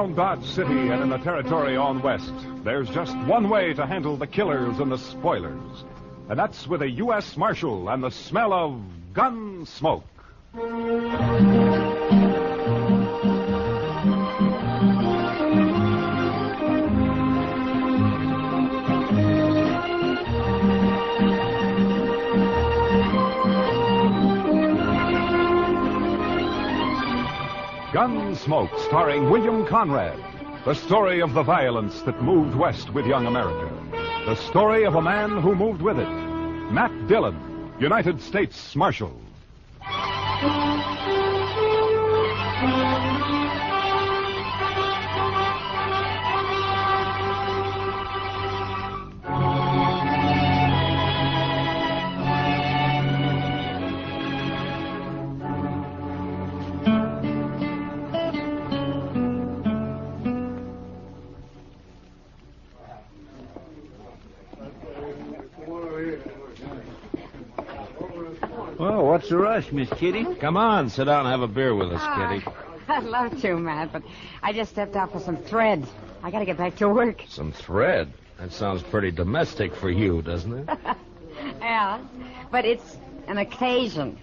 around Dodge City and in the territory on west, there's just one way to handle the killers and the spoilers. And that's with a U.S. Marshal and the smell of gun smoke. Gunsmoke, starring William Conrad. The story of the violence that moved west with young America. The story of a man who moved with it. Matt Dillon, United States Marshal. Well, what's the rush, Miss Kitty? Come on, sit down and have a beer with us, Kitty. I'd love to, Matt, but I just stepped out for some thread. I gotta get back to work. Some thread? That sounds pretty domestic for you, doesn't it? Yeah, but it's an occasion.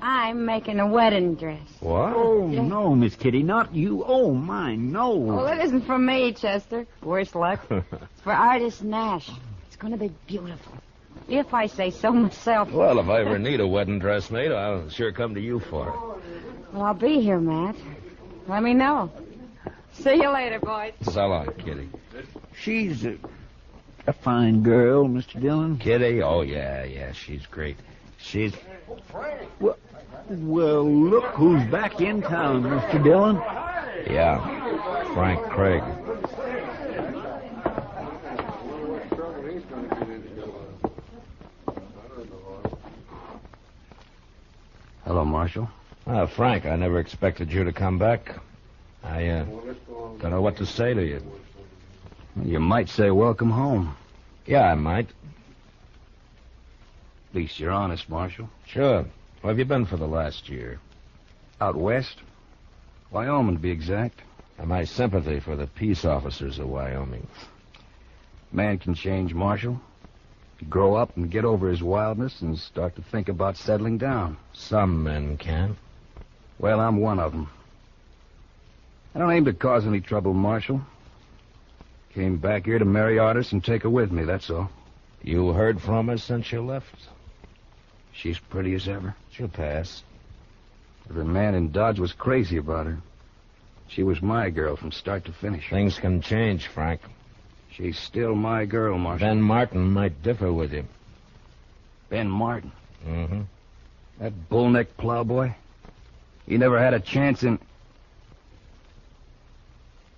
I'm making a wedding dress. What? Oh, no, Miss Kitty, not you. Oh, my, no. Well, it isn't for me, Chester. Worse luck. It's for artist Nash. It's gonna be beautiful. If I say so myself. Well, if I ever need a wedding dress made, I'll sure come to you for it. Well, I'll be here, Matt. Let me know. See you later, boys. So long, Kitty. She's a fine girl, Mr. Dillon. Kitty? Oh, yeah, she's great. She's... Well, look who's back in town, Mr. Dillon. Yeah, Frank Craig. Hello, Marshal. Frank, I never expected you to come back. I don't know what to say to you. You might say welcome home. Yeah, I might. At least you're honest, Marshal. Sure. Where have you been for the last year? Out west. Wyoming, to be exact. And my sympathy for the peace officers of Wyoming. Man can change, Marshal. Grow up and get over his wildness and start to think about settling down. Some men can. Well, I'm one of them. I don't aim to cause any trouble, Marshal. Came back here to marry Artis and take her with me, that's all. You heard from her since you left? She's pretty as ever. She'll pass. Every man in Dodge was crazy about her. She was my girl from start to finish. Things can change, Frank. She's still my girl, Marshal. Ben Martin might differ with you. Ben Martin? Mm-hmm. That bullneck plowboy? He never had a chance in...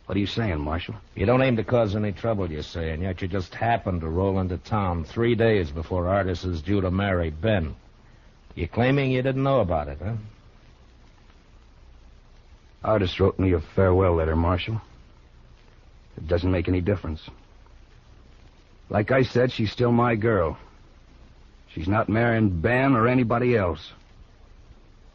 What are you saying, Marshal? You don't aim to cause any trouble, you say, and yet you just happened to roll into town 3 days before Artis is due to marry Ben. You claiming you didn't know about it, huh? Artis wrote me a farewell letter, Marshal. It doesn't make any difference. Like I said, she's still my girl. She's not marrying Ben or anybody else.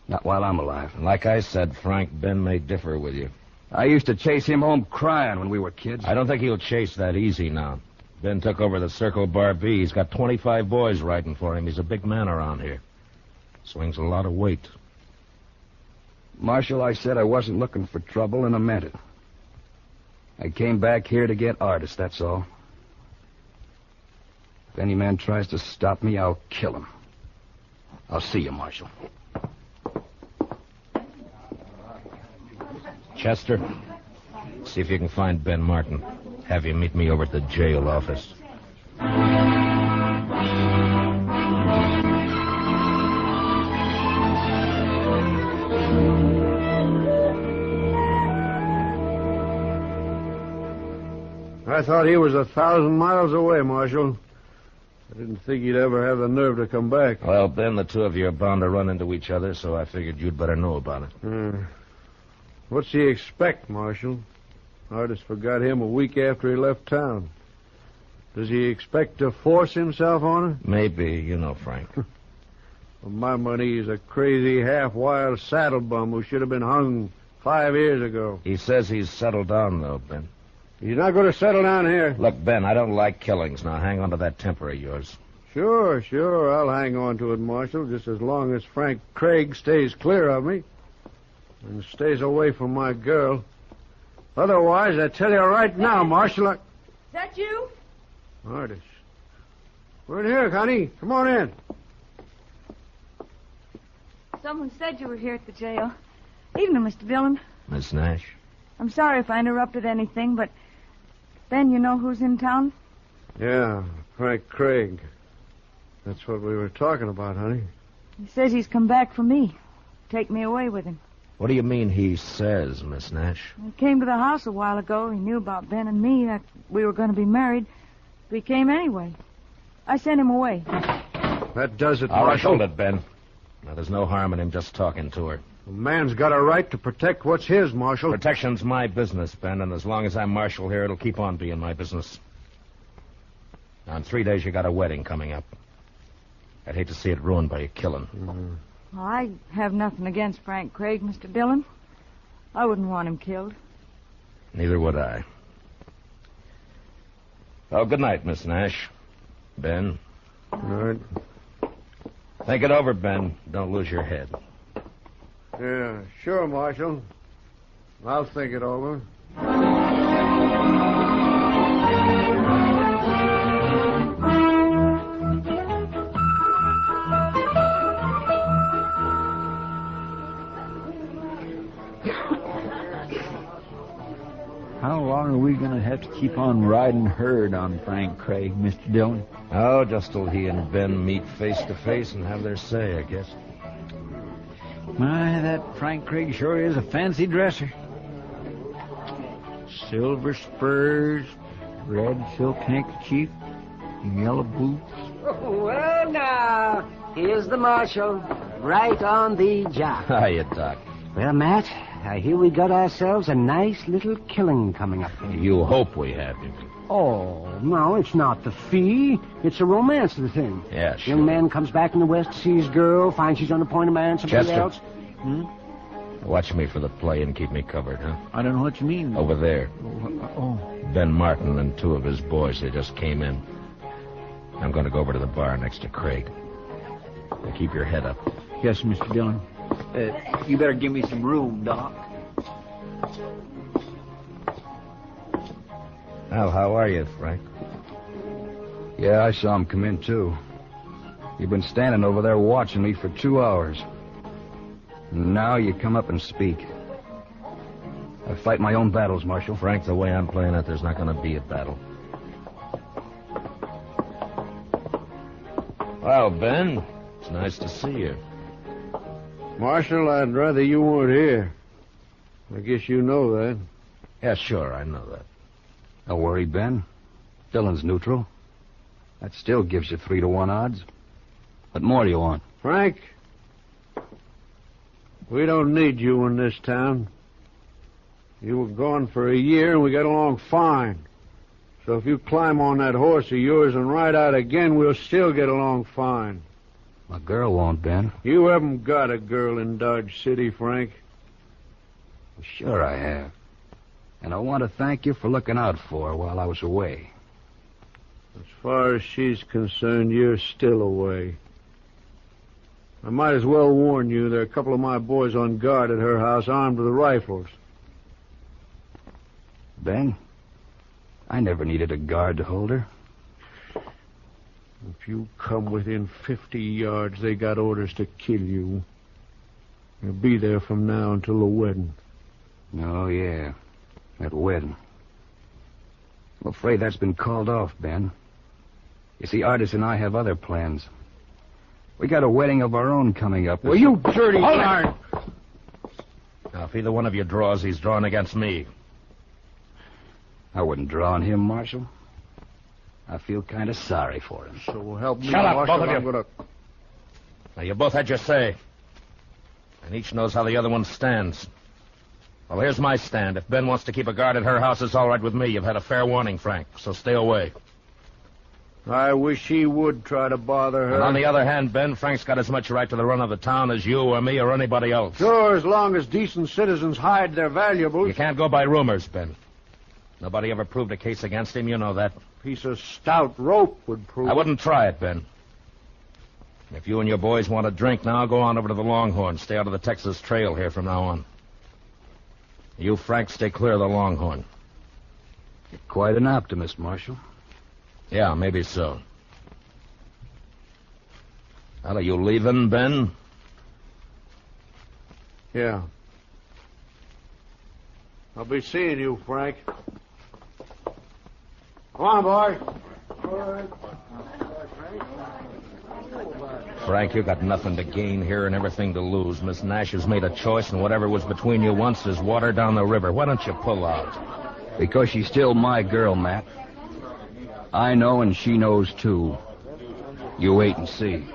Not while I'm alive. And like I said, Frank, Ben may differ with you. I used to chase him home crying when we were kids. I don't think he'll chase that easy now. Ben took over the Circle Bar B. He's got 25 boys riding for him. He's a big man around here. Swings a lot of weight. Marshal, I said I wasn't looking for trouble, and I meant it. I came back here to get Artis, that's all. If any man tries to stop me, I'll kill him. I'll see you, Marshal. Chester, see if you can find Ben Martin. Have you meet me over at the jail office. I thought he was 1,000 miles away, Marshal. I didn't think he'd ever have the nerve to come back. Well, Ben, the two of you are bound to run into each other, so I figured you'd better know about it. What's he expect, Marshal? Artis forgot him a week after he left town. Does he expect to force himself on her? Maybe, you know, Frank. For my money, he's a crazy, half-wild saddle bum who should have been hung 5 years ago. He says he's settled down, though, Ben. He's not going to settle down here. Look, Ben, I don't like killings. Now hang on to that temper of yours. Sure. I'll hang on to it, Marshal, just as long as Frank Craig stays clear of me and stays away from my girl. Otherwise, I tell you right now, Marshal, Is that you? Artis. We're in here, honey. Come on in. Someone said you were here at the jail. Evening, Mr. Dillon. Miss Nash? I'm sorry if I interrupted anything, but... Ben, you know who's in town? Yeah, Frank Craig. That's what we were talking about, honey. He says he's come back for me. Take me away with him. What do you mean he says, Miss Nash? He came to the house a while ago. He knew about Ben and me, that we were going to be married. But he came anyway. I sent him away. That does it, All right, Marshal. hold it, Ben. Now, there's no harm in him just talking to her. A man's got a right to protect what's his, Marshal. Protection's my business, Ben, and as long as I'm marshal here, it'll keep on being my business. Now, in 3 days, you got a wedding coming up. I'd hate to see it ruined by a killing. Well, I have nothing against Frank Craig, Mr. Dillon. I wouldn't want him killed. Neither would I. Oh, good night, Miss Nash. Ben. All right. Think it over, Ben. Don't lose your head. Yeah, sure, Marshal. I'll think it over. How long are we going to have to keep on riding herd on Frank Craig, Mr. Dillon? Oh, just till he and Ben meet face to face and have their say, I guess. My, that Frank Craig sure is a fancy dresser. Silver spurs, red silk handkerchief, yellow boots. Well, now, here's the marshal, right on the job. Hiya, Doc. Well, Matt, I hear we got ourselves a nice little killing coming up. You hope we have him. Oh, no, it's not the fee. It's the romance of the thing. Yeah, sure. Young man comes back in the West to see his girl, finds she's on the point of marrying somebody Chester. else. Watch me for the play and keep me covered, huh? I don't know what you mean. Over there. Oh. Ben Martin and 2 of his boys, they just came in. I'm going to go over to the bar next to Craig. Now keep your head up. Yes, Mr. Dillon. You better give me some room, Doc. Al, how are you, Frank? Yeah, I saw him come in, too. You've been standing over there watching me for 2 hours. And now you come up and speak. I fight my own battles, Marshal. Frank, the way I'm playing it, there's not going to be a battle. Well, Ben, it's nice to see you. Marshal, I'd rather you weren't here. I guess you know that. Yeah, sure, I know that. Don't worry, Ben. Dillon's neutral. That still gives you 3-to-1 odds. What more do you want? Frank, we don't need you in this town. You were gone for a year, and we got along fine. So if you climb on that horse of yours and ride out again, we'll still get along fine. My girl won't, Ben. You haven't got a girl in Dodge City, Frank. Sure I have. And I want to thank you for looking out for her while I was away. As far as she's concerned, you're still away. I might as well warn you, there are a couple of my boys on guard at her house armed with rifles. Ben, I never needed a guard to hold her. If you come within 50 yards, they got orders to kill you. You'll be there from now until the wedding. Oh, yeah. That wedding. I'm afraid that's been called off, Ben. You see, Artis and I have other plans. We got a wedding of our own coming up. Well, you dirty darn! Now, if either one of you draws, he's drawn against me. I wouldn't draw on him, Marshal. I feel kind of sorry for him. So help me, Shut up, Marshal, both of you. I'm gonna... Now, you both had your say. And each knows how the other one stands. Well, here's my stand. If Ben wants to keep a guard at her house, it's all right with me. You've had a fair warning, Frank, so stay away. I wish he would try to bother her. And on the other hand, Ben, Frank's got as much right to the run of the town as you or me or anybody else. Sure, as long as decent citizens hide their valuables. You can't go by rumors, Ben. Nobody ever proved a case against him, you know that. Piece of stout rope would prove. I wouldn't try it, Ben. If you and your boys want a drink now, go on over to the Longhorn. Stay out of the Texas Trail here from now on. You, Frank, stay clear of the Longhorn. You're quite an optimist, Marshal. Yeah, maybe so. Well, are you leaving, Ben? Yeah. I'll be seeing you, Frank. Come on, boy. Frank, you got nothing to gain here and everything to lose. Miss Nash has made a choice, and whatever was between you once is water down the river. Why don't you pull out? Because she's still my girl, Matt. I know and she knows, too. You wait and see.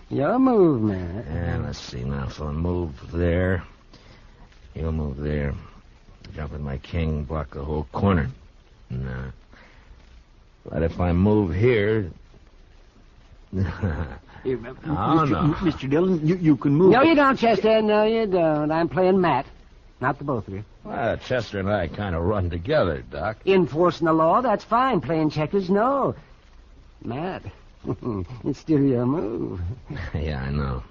Your move, man. Yeah, let's see now. So I move there. You'll move there. Jump in my king, block the whole corner. No. But if I move here... Mr. Dillon, you can move. No, you don't, Chester. No, you don't. I'm playing Matt. Not the both of you. Well, Chester and I kind of run together, Doc. Enforcing the law, that's fine. Playing checkers, no. Matt, it's still your move. Yeah, I know.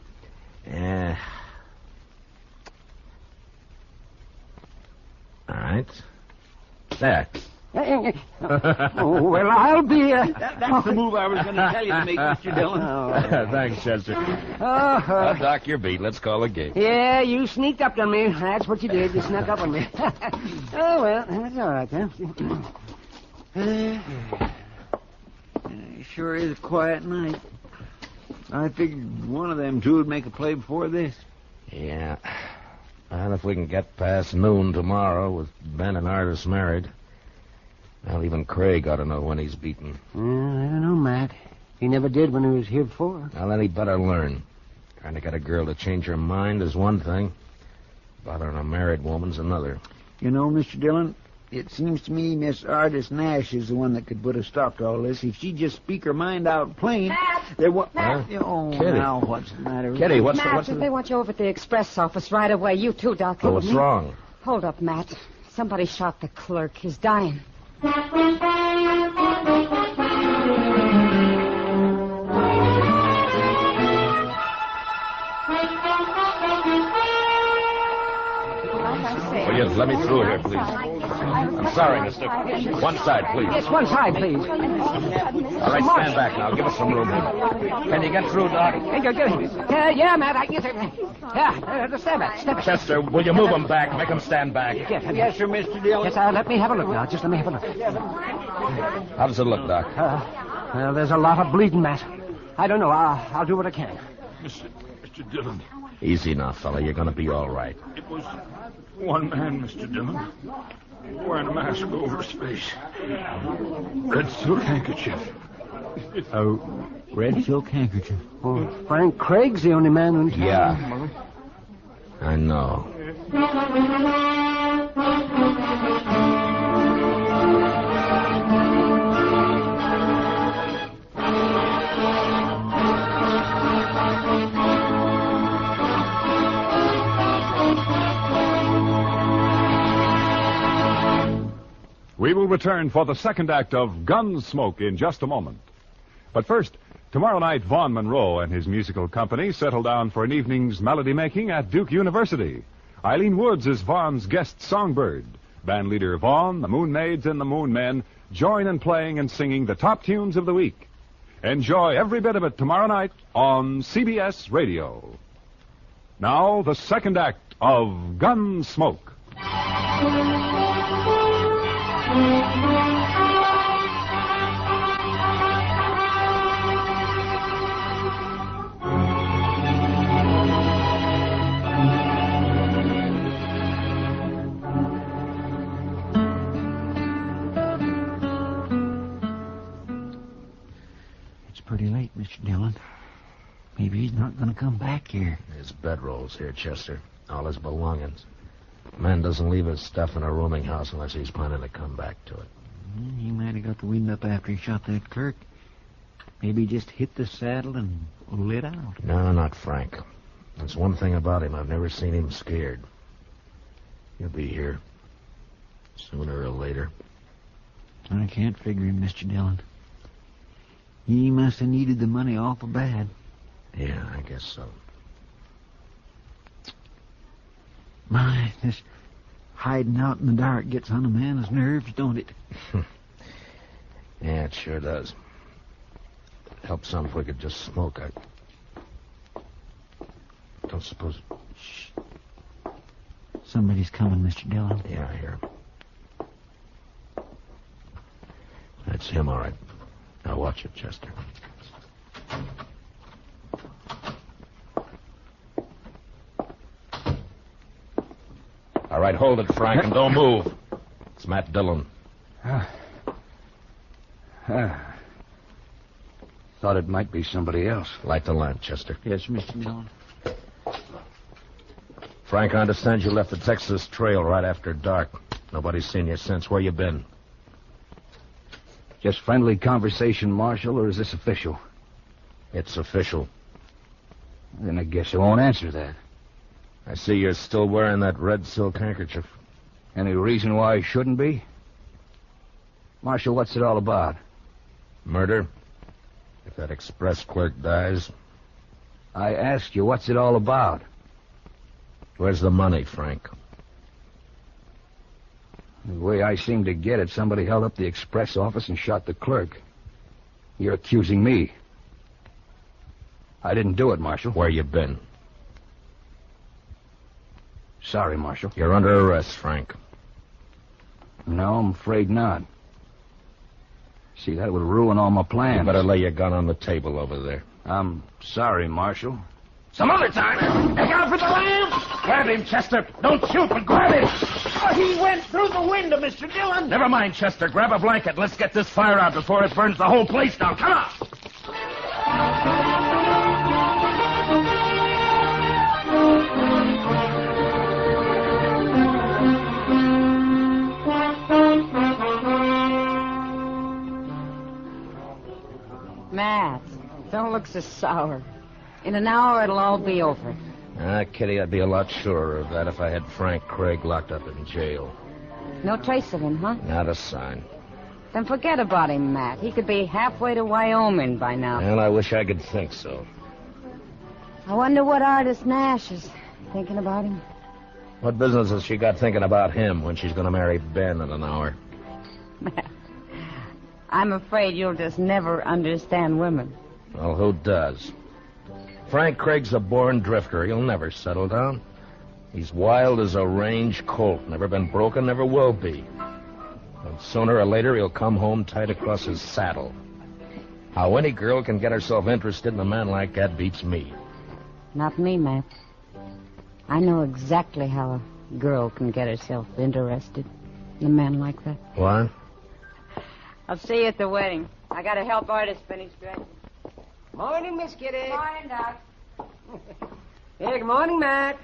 All right. There. Oh, well, I'll be... That's the move I was going to tell you to make, Mr. Dillon. Thanks, Chester. Doc, you're beat. Let's call a game. Yeah, you sneaked up on me. That's what you did. You snuck up on me. Oh, well, that's all right, then. It sure is a quiet night. I figured one of them two would make a play before this. Yeah. And if we can get past noon tomorrow with Ben and Artis married, well, even Craig ought to know when he's beaten. I don't know, Matt. He never did when he was here before. Well, then he better learn. Trying to get a girl to change her mind is one thing. Bothering a married woman's another. You know, Mr. Dillon, it seems to me Miss Artis Nash is the one that could put a stop to all this. If she'd just speak her mind out plain, there was... Oh, Kitty. now what's the matter? Kitty, what's Matt, the... they want you over at the express office right away. You too, Doc. Oh, what's wrong? Hold up, Matt. Somebody shot the clerk. He's dying. Will you let me through here, please? I'm sorry, mister. One side, please. Yes, one side, please. All right, stand back now. Give us some room here. Can you get through, Doc? Yeah, Matt, I can get it. Yeah, stand back. Chester, will you move them back? Make them stand back. Yes, sir, Mr. Dillon. Yes, let me have a look now. Just let me have a look. How does it look, Doc? Well, there's a lot of bleeding, Matt. I don't know. I'll do what I can. Mr. Dillon. Easy now, fella. You're going to be all right. It was one man, Mr. Dillon, wearing a mask over his face. Red silk handkerchief. A red silk handkerchief. Oh, Frank Craig's the only man in town. Yeah. I know. We will return for the second act of Gunsmoke in just a moment. But first, tomorrow night, Vaughn Monroe and his musical company settle down for an evening's melody making at Duke University. Eileen Woods is Vaughn's guest songbird. Bandleader Vaughn, the Moon Maids, and the Moon Men join in playing and singing the top tunes of the week. Enjoy every bit of it tomorrow night on CBS Radio. Now, the second act of Gunsmoke. mighty late, Mr. Dillon. Maybe he's not going to come back here. His bedroll's here, Chester. All his belongings. A man doesn't leave his stuff in a rooming house unless he's planning to come back to it. He might have got the wind up after he shot that clerk. Maybe he just hit the saddle and lit out. No, not Frank. That's one thing about him. I've never seen him scared. He'll be here. Sooner or later. I can't figure him, Mr. Dillon. He must have needed the money awful bad. Yeah, I guess so. My, this hiding out in the dark gets on a man's nerves, don't it? Yeah, it sure does. Help some if we could just smoke. I don't suppose... Shh. Somebody's coming, Mr. Dillon. Yeah, I hear him. That's him, all right. Now watch it, Chester. All right, hold it, Frank, and don't move. It's Matt Dillon. Thought it might be somebody else. Light the lamp, Chester. Yes, Mr. Dillon. Frank, I understand you left the Texas Trail right after dark. Nobody's seen you since. Where you been? Just friendly conversation, Marshal, or is this official? It's official. Then I guess I won't answer that. I see you're still wearing that red silk handkerchief. Any reason why I shouldn't be? Marshal, what's it all about? Murder. If that express clerk dies. I asked you, what's it all about? Where's the money, Frank? The way I seem to get it, somebody held up the express office and shot the clerk. You're accusing me. I didn't do it, Marshal. Where you been? Sorry, Marshal. You're under arrest, Frank. No, I'm afraid not. See, that would ruin all my plans. You better lay your gun on the table over there. I'm sorry, Marshal. Some other time. Look out for the lamp! Grab him, Chester. Don't shoot, but grab him. Oh, he went through the window, Mr. Dillon. Never mind, Chester. Grab a blanket. Let's get this fire out before it burns the whole place down. Come on! Matt, don't look so sour. In an hour, it'll all be over. Kitty, I'd be a lot surer of that if I had Frank Craig locked up in jail. No trace of him, huh? Not a sign. Then forget about him, Matt. He could be halfway to Wyoming by now. Well, I wish I could think so. I wonder what artist Nash is thinking about him. What business has she got thinking about him when she's going to marry Ben in an hour? Matt, I'm afraid you'll just never understand women. Well, who does? Frank Craig's a born drifter. He'll never settle down. He's wild as a range colt. Never been broken, never will be. And sooner or later, he'll come home tied across his saddle. How any girl can get herself interested in a man like that beats me. Not me, Matt. I know exactly how a girl can get herself interested in a man like that. What? I'll see you at the wedding. I gotta help artist finish dressing. Morning, Miss Kitty. Morning, Doc. Hey, good morning, Matt.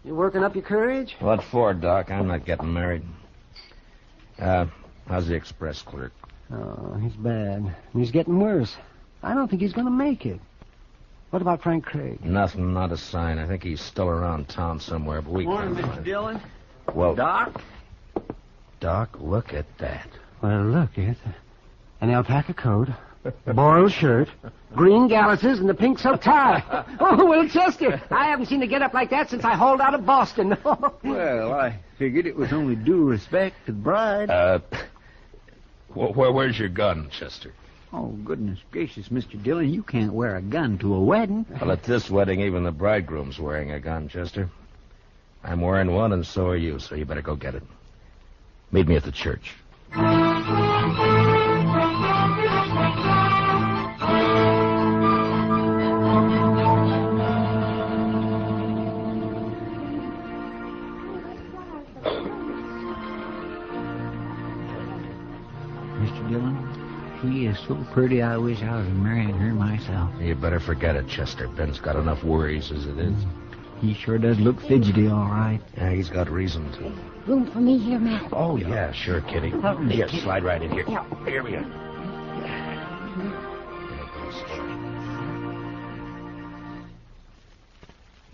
You working up your courage? What for, Doc? I'm not getting married. How's the express clerk? Oh, he's bad. He's getting worse. I don't think he's going to make it. What about Frank Craig? Nothing, not a sign. I think he's still around town somewhere, but we Morning, can't Mr. find him. Dillon. Well, Doc? Doc, look at that. Well, look, it's an alpaca coat, a boiled shirt, green galluses, and a pink silk tie. Oh, well, Chester, I haven't seen a get-up like that since I hauled out of Boston. Well, I figured it was only due respect to the bride. Where's your gun, Chester? Oh, goodness gracious, Mr. Dillon, you can't wear a gun to a wedding. Well, at this wedding, even the bridegroom's wearing a gun, Chester. I'm wearing one, and so are you, so you better go get it. Meet me at the church. Mr. Dillon, he is so pretty, I wish I was marrying her myself. You better forget it, Chester. Ben's got enough worries as it is. He sure does look fidgety, all right. Yeah, he's got reason to. Room for me here, Matt? Oh, yeah, sure, Kitty. Here, slide right in here. Yeah. Here we go.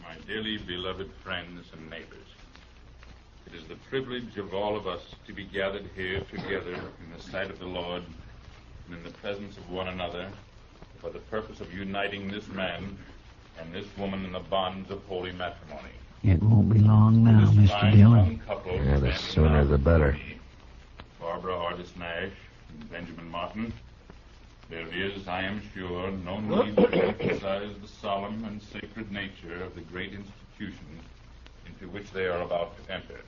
My dearly beloved friends and neighbors, it is the privilege of all of us to be gathered here together in the sight of the Lord and in the presence of one another for the purpose of uniting this man and this woman in the bonds of holy matrimony. It won't be long now, This Mr. fine Dillon. young couple Yeah, the standing sooner around the better. Barbara Artis Nash and Benjamin Martin. There is, I am sure, no need to emphasize the solemn and sacred nature of the great institutions into which they are about to enter.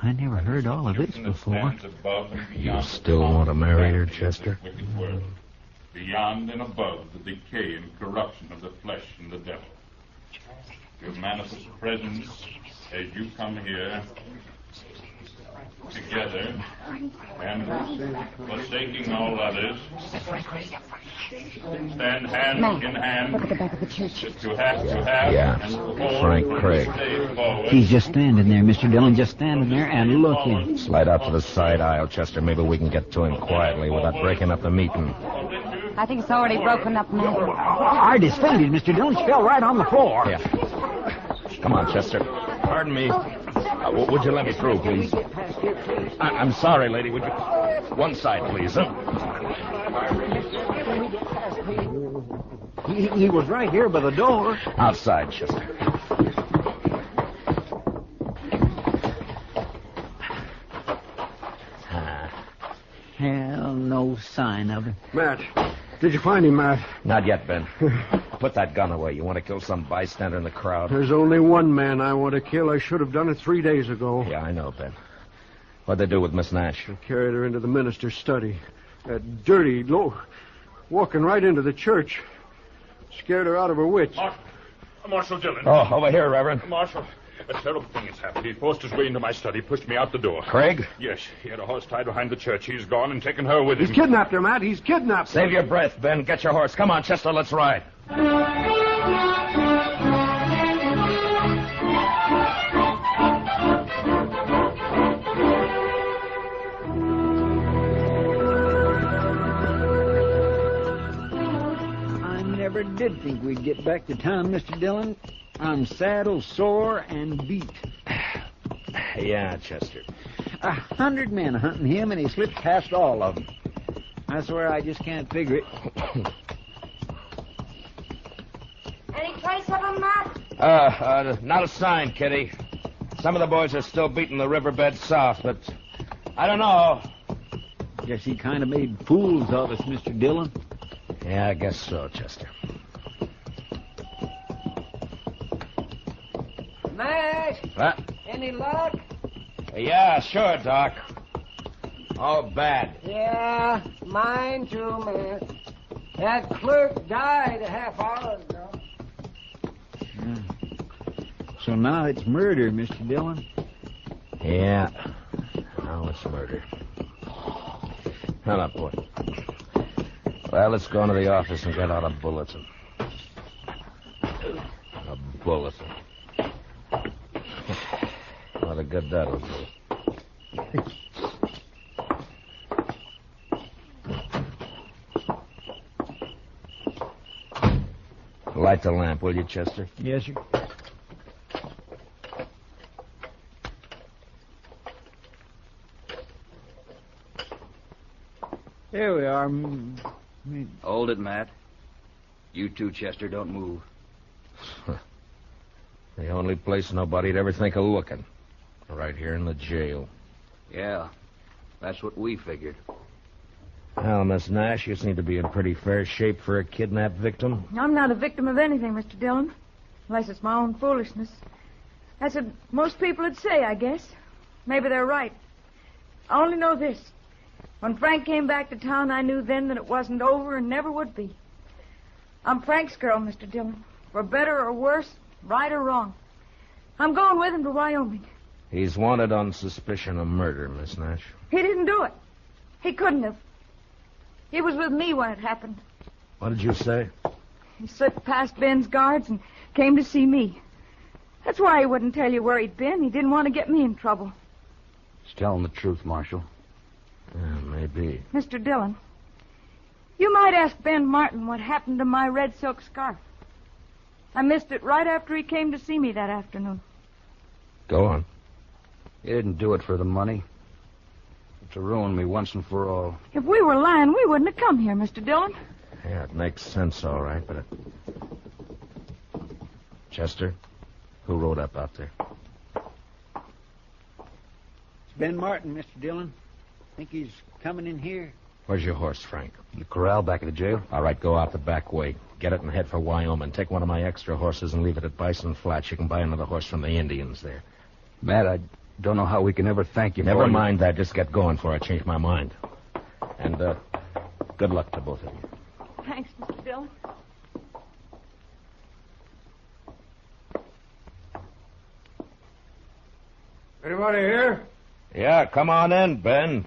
I never heard all of this before. You still want to marry her, Chester? Beyond and above the decay and corruption of the flesh and the devil. Your manifest presence as you come here together and forsaking all others, stand hand in hand Look at the back of the church. to have Yeah, and hold Frank from Craig. this day forward. He's just standing there, Mr. Dillon, just standing there and looking. Slide out to the side aisle, Chester. Maybe we can get to him quietly without breaking up the meeting. I think it's already broken up, Matt. Artis fainted, Mr. Dillon. She fell right on the floor. Yeah. Come on, Chester. Pardon me. Would you let me through, please? I'm sorry, lady. Would you... One side, please. He was right here by the door. Outside, Chester. Hell, no sign of him. Matt, did you find him, Matt? Not yet, Ben. Put that gun away. You want to kill some bystander in the crowd? There's only one man I want to kill. I should have done it 3 days ago. Yeah, I know, Ben. What'd they do with Miss Nash? I carried her into the minister's study. That dirty, walking right into the church. Scared her out of her wits. Marshal Dillon. Oh, over here, Reverend. Marshal, a terrible thing has happened. He forced his way into my study, pushed me out the door. Craig? Yes, he had a horse tied behind the church. He's gone and taken her with him. He's kidnapped her, Matt. He's kidnapped her. Save your breath, Ben. Get your horse. Come on, Chester, let's ride. I never did think we'd get back to town, Mr. Dillon. I'm saddle sore and beat. Yeah, Chester. 100 men hunting him, and he slipped past all of them. I swear I just can't figure it. Any trace of him, Matt? Not a sign, Kitty. Some of the boys are still beating the riverbed south, but I don't know. Guess he kind of made fools of us, Mr. Dillon. Yeah, I guess so, Chester. Mash, What? any luck? Yeah, sure, Doc. Oh, bad. Yeah, mine too, man. That clerk died a half hour ago. So now it's murder, Mr. Dillon. Yeah. Now it's murder. Hold up, boy. Well, let's go into the office and get out a bulletin. A bulletin. What a good that'll do. Light the lamp, will you, Chester? Yes, sir. There we are. Hold it, Matt. You too, Chester. Don't move. The only place nobody'd ever think of looking. Right here in the jail. Yeah, that's what we figured. Well, Miss Nash, you seem to be in pretty fair shape for a kidnapped victim. I'm not a victim of anything, Mr. Dillon. Unless it's my own foolishness. That's what most people would say, I guess. Maybe they're right. I only know this. When Frank came back to town, I knew then that it wasn't over and never would be. I'm Frank's girl, Mr. Dillon. For better or worse, right or wrong. I'm going with him to Wyoming. He's wanted on suspicion of murder, Miss Nash. He didn't do it. He couldn't have. He was with me when it happened. What did you say? He slipped past Ben's guards and came to see me. That's why he wouldn't tell you where he'd been. He didn't want to get me in trouble. He's telling the truth, Marshal. Yeah, maybe. Mr. Dillon, you might ask Ben Martin what happened to my red silk scarf. I missed it right after he came to see me that afternoon. Go on. He didn't do it for the money. To ruin me once and for all. If we were lying, we wouldn't have come here, Mr. Dillon. Yeah, it makes sense, all right, but Chester, who rode up out there? It's Ben Martin, Mr. Dillon. Think he's coming in here? Where's your horse, Frank? In the corral back at the jail? All right, go out the back way. Get it and head for Wyoming. Take one of my extra horses and leave it at Bison Flats. You can buy another horse from the Indians there. Matt, I don't know how we can ever thank you for Never mind that. Just get going before I change my mind. And, good luck to both of you. Thanks, Mr. Dillon. Anybody here? Yeah, come on in, Ben.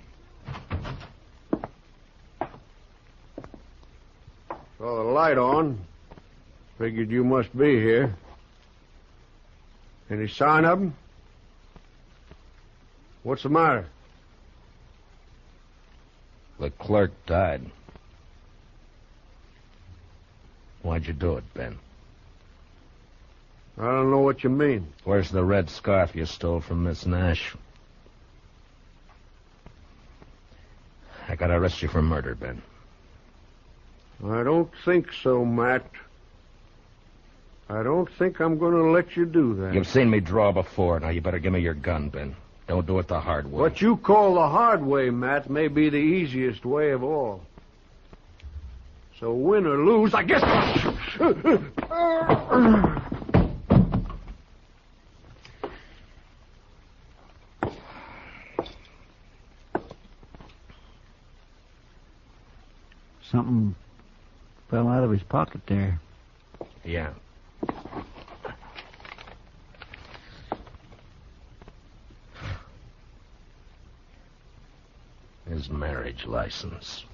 Saw the light on. Figured you must be here. Any sign of him? What's the matter? The clerk died. Why'd you do it, Ben? I don't know what you mean. Where's the red scarf you stole from Miss Nash? I gotta arrest you for murder, Ben. I don't think so, Matt. I don't think I'm going to let you do that. You've seen me draw before. Now you better give me your gun, Ben. Don't do it the hard way. What you call the hard way, Matt, may be the easiest way of all. So win or lose, I guess... Something fell out of his pocket there. Yeah. His marriage license.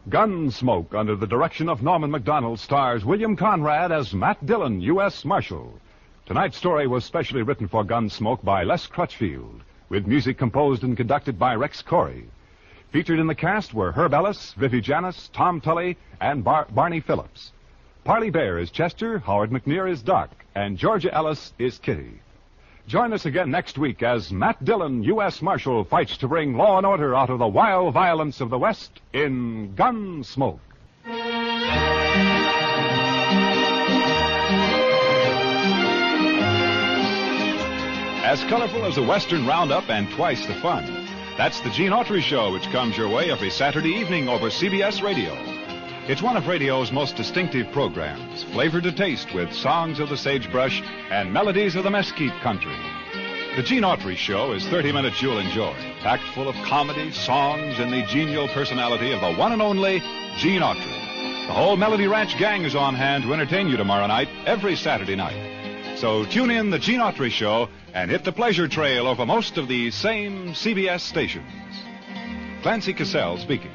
Gunsmoke, under the direction of Norman MacDonald, stars William Conrad as Matt Dillon, U.S. Marshal. Tonight's story was specially written for Gunsmoke by Les Crutchfield, with music composed and conducted by Rex Corey. Featured in the cast were Herb Ellis, Vivi Janis, Tom Tully, and Barney Phillips. Parley Bear is Chester, Howard McNear is Doc, and Georgia Ellis is Kitty. Join us again next week as Matt Dillon, U.S. Marshal, fights to bring law and order out of the wild violence of the West in Gunsmoke. As colorful as a Western roundup and twice the fun. That's the Gene Autry Show, which comes your way every Saturday evening over CBS Radio. It's one of radio's most distinctive programs, flavored to taste with songs of the sagebrush and melodies of the mesquite country. The Gene Autry Show is 30 minutes you'll enjoy, packed full of comedy, songs, and the genial personality of the one and only Gene Autry. The whole Melody Ranch gang is on hand to entertain you tomorrow night, every Saturday night. So tune in the Gene Autry Show and hit the pleasure trail over most of these same CBS stations. Clancy Cassell speaking.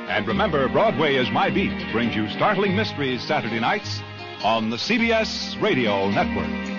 And remember, Broadway is My Beat brings you startling mysteries Saturday nights on the CBS Radio Network.